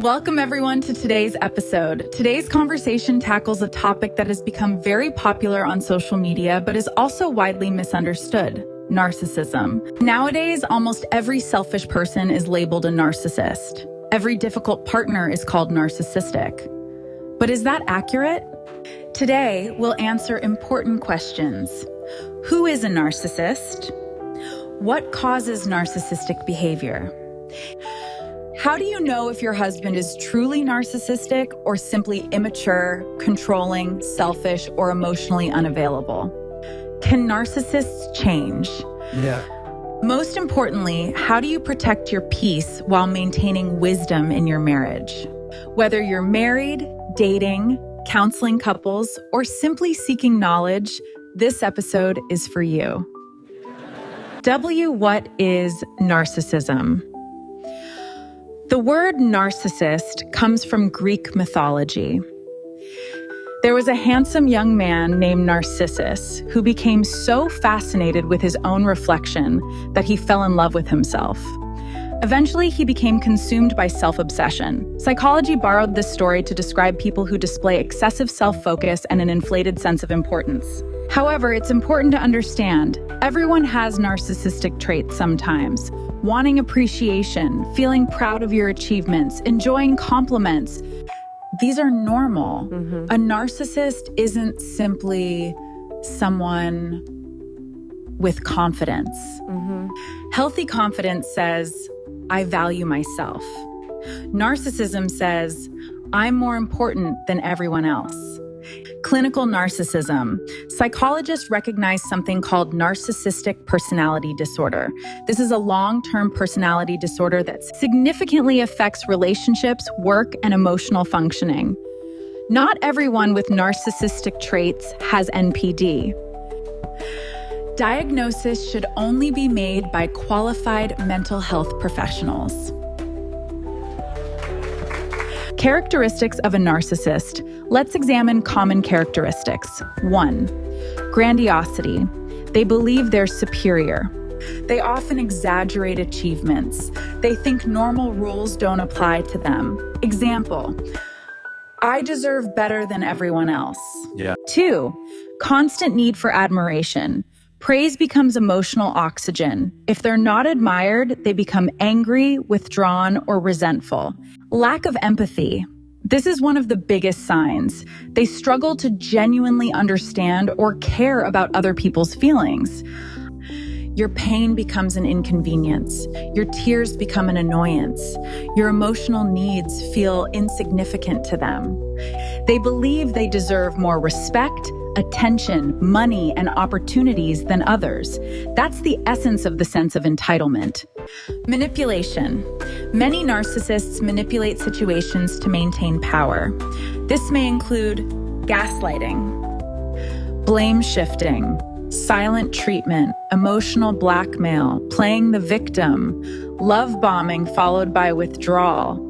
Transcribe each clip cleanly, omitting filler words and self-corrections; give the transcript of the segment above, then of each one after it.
Welcome everyone to today's episode. Today's conversation tackles a topic that has become very popular on social media, but is also widely misunderstood: narcissism. Nowadays, almost every selfish person is labeled a narcissist. Every difficult partner is called narcissistic. But is that accurate? Today, we'll answer important questions. Who is a narcissist? What causes narcissistic behavior? How do you know if your husband is truly narcissistic or simply immature, controlling, selfish, or emotionally unavailable? Can narcissists change? Yeah. Most importantly, how do you protect your peace while maintaining wisdom in your marriage? Whether you're married, dating, counseling couples, or simply seeking knowledge, this episode is for you. What is narcissism? The word narcissist comes from Greek mythology. There was a handsome young man named Narcissus who became so fascinated with his own reflection that he fell in love with himself. Eventually, he became consumed by self-obsession. Psychology borrowed this story to describe people who display excessive self-focus and an inflated sense of importance. However, it's important to understand, everyone has narcissistic traits sometimes. Wanting appreciation, feeling proud of your achievements, enjoying compliments. These are normal. A narcissist isn't simply someone with confidence. Healthy confidence says, I value myself. Narcissism says, I'm more important than everyone else. Clinical narcissism. Psychologists recognize something called Narcissistic Personality Disorder. This is a long-term personality disorder that significantly affects relationships, work, and emotional functioning. Not everyone with narcissistic traits has NPD. Diagnosis should only be made by qualified mental health professionals. Characteristics of a narcissist. Let's examine common characteristics. 1. Grandiosity. They believe they're superior. They often exaggerate achievements. They think normal rules don't apply to them. Example, I deserve better than everyone else. 2. Constant need for admiration. Praise becomes emotional oxygen. If they're not admired, they become angry, withdrawn, or resentful. Lack of empathy. This is one of the biggest signs. They struggle to genuinely understand or care about other people's feelings. Your pain becomes an inconvenience. Your tears become an annoyance. Your emotional needs feel insignificant to them. They believe they deserve more respect, attention, money, and opportunities than others. That's the essence of the sense of entitlement. Manipulation. Many narcissists manipulate situations to maintain power. This may include gaslighting, blame shifting, silent treatment, emotional blackmail, playing the victim, love bombing followed by withdrawal.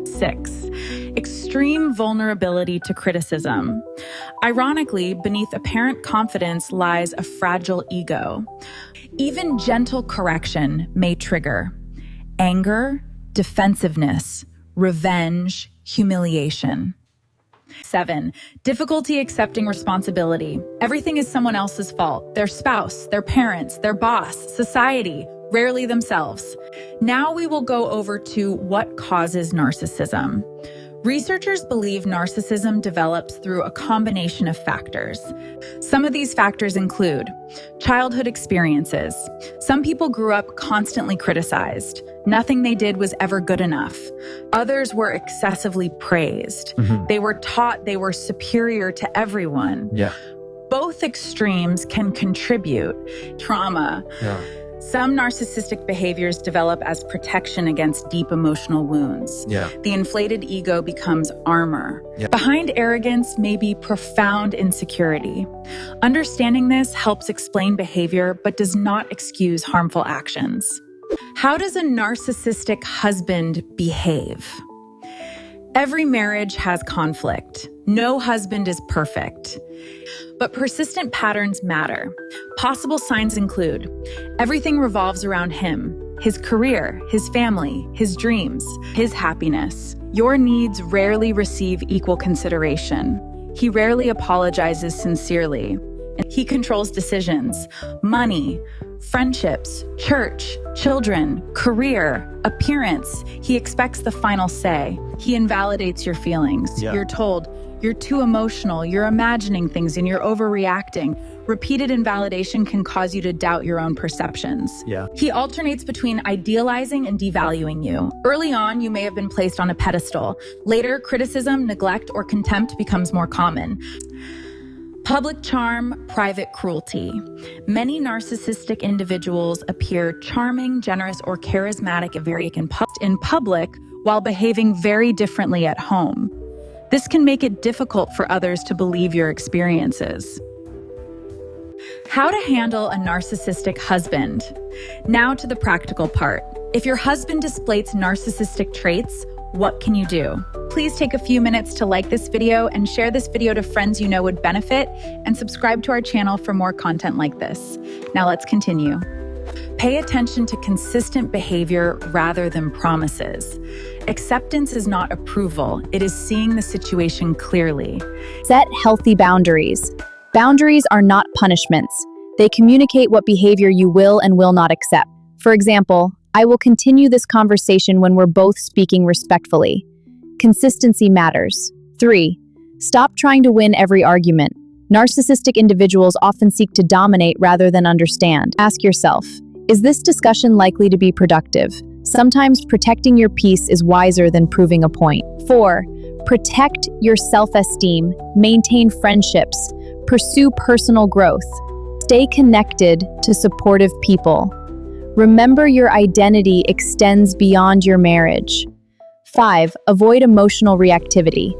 6. Extreme vulnerability to criticism. Ironically, beneath apparent confidence lies a fragile ego. Even gentle correction may trigger anger, defensiveness, revenge, humiliation. 7. Difficulty accepting responsibility. Everything is someone else's fault. Their spouse, their parents, their boss, society, rarely themselves. Now we will go over to what causes narcissism. Researchers believe narcissism develops through a combination of factors. Some of these factors include childhood experiences. Some people grew up constantly criticized. Nothing they did was ever good enough. Others were excessively praised. They were taught they were superior to everyone. Both extremes can contribute. Trauma. Some narcissistic behaviors develop as protection against deep emotional wounds. The inflated ego becomes armor. Behind arrogance may be profound insecurity. Understanding this helps explain behavior, but does not excuse harmful actions. How does a narcissistic husband behave? Every marriage has conflict. No husband is perfect. But persistent patterns matter. Possible signs include everything revolves around him. his career, his family, his dreams, his happiness. Your needs rarely receive equal consideration. He rarely apologizes sincerely. He controls decisions, money, friendships, church, children, career, appearance. He expects the final say. He invalidates your feelings. You're told, you're too emotional, you're imagining things, and you're overreacting. Repeated invalidation can cause you to doubt your own perceptions. He alternates between idealizing and devaluing you. Early on, you may have been placed on a pedestal. Later, criticism, neglect, or contempt becomes more common. Public charm, private cruelty. Many narcissistic individuals appear charming, generous, or charismatic in public while behaving very differently at home. This can make it difficult for others to believe your experiences. How to handle a narcissistic husband. Now to the practical part. If your husband displays narcissistic traits, what can you do? Please take a few minutes to like this video and share this video to friends you know would benefit, and subscribe to our channel for more content like this. Now let's continue. Pay attention to consistent behavior rather than promises. Acceptance is not approval, it is seeing the situation clearly. Set healthy boundaries. Boundaries are not punishments. They communicate what behavior you will and will not accept. For example, I will continue this conversation when we're both speaking respectfully. Consistency matters. 3. Stop trying to win every argument. Narcissistic individuals often seek to dominate rather than understand. Ask yourself, is this discussion likely to be productive? Sometimes protecting your peace is wiser than proving a point. 4. Protect your self-esteem. Maintain friendships. Pursue personal growth. Stay connected to supportive people. Remember, your identity extends beyond your marriage. 5. Avoid emotional reactivity.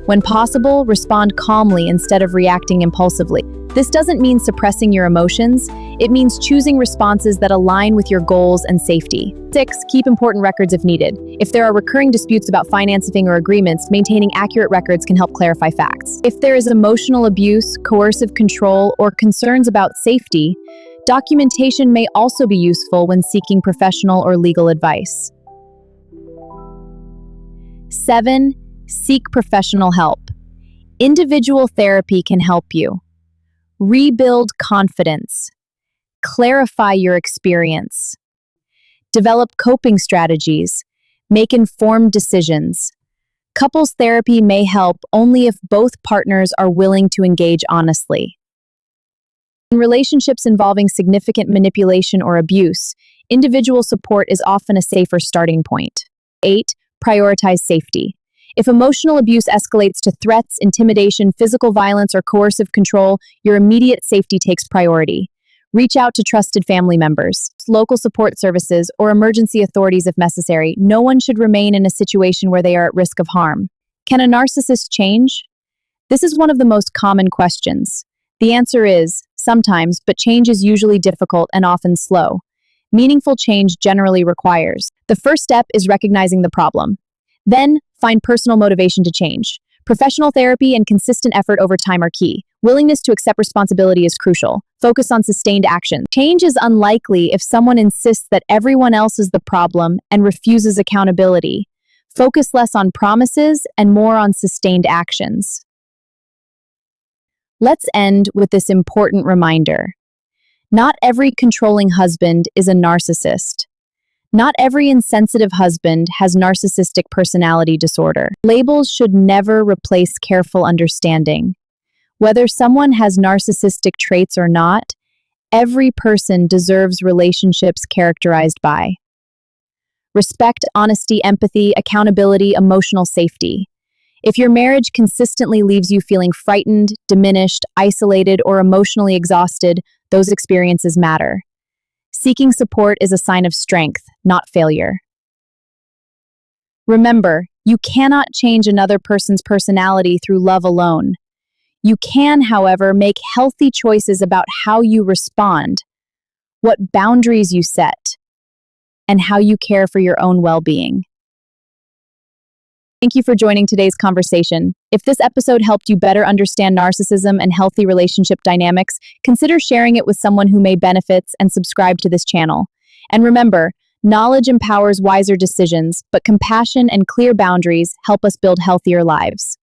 When possible, respond calmly instead of reacting impulsively. This doesn't mean suppressing your emotions. It means choosing responses that align with your goals and safety. 6. Keep important records if needed. If there are recurring disputes about financing or agreements, maintaining accurate records can help clarify facts. If there is emotional abuse, coercive control, or concerns about safety, documentation may also be useful when seeking professional or legal advice. 7. Seek professional help. Individual therapy can help you. Rebuild confidence. Clarify your experience. Develop coping strategies. Make informed decisions. Couples therapy may help only if both partners are willing to engage honestly. In relationships involving significant manipulation or abuse, individual support is often a safer starting point. 8. Prioritize safety. If emotional abuse escalates to threats, intimidation, physical violence, or coercive control, your immediate safety takes priority. Reach out to trusted family members, local support services, or emergency authorities if necessary. No one should remain in a situation where they are at risk of harm. Can a narcissist change? This is one of the most common questions. The answer is, sometimes, but change is usually difficult and often slow. Meaningful change generally requires. The first step is recognizing the problem. Then, find personal motivation to change. Professional therapy and consistent effort over time are key. Willingness to accept responsibility is crucial. Focus on sustained action. Change is unlikely if someone insists that everyone else is the problem and refuses accountability. Focus less on promises and more on sustained actions. Let's end with this important reminder. Not every controlling husband is a narcissist. Not every insensitive husband has narcissistic personality disorder. Labels should never replace careful understanding. Whether someone has narcissistic traits or not, every person deserves relationships characterized by respect, honesty, empathy, accountability, emotional safety. If your marriage consistently leaves you feeling frightened, diminished, isolated, or emotionally exhausted, those experiences matter. Seeking support is a sign of strength, not failure. Remember, you cannot change another person's personality through love alone. You can, however, make healthy choices about how you respond, what boundaries you set, and how you care for your own well-being. Thank you for joining today's conversation. If this episode helped you better understand narcissism and healthy relationship dynamics, consider sharing it with someone who may benefit and subscribe to this channel. And remember, Knowledge empowers wiser decisions, but compassion and clear boundaries help us build healthier lives.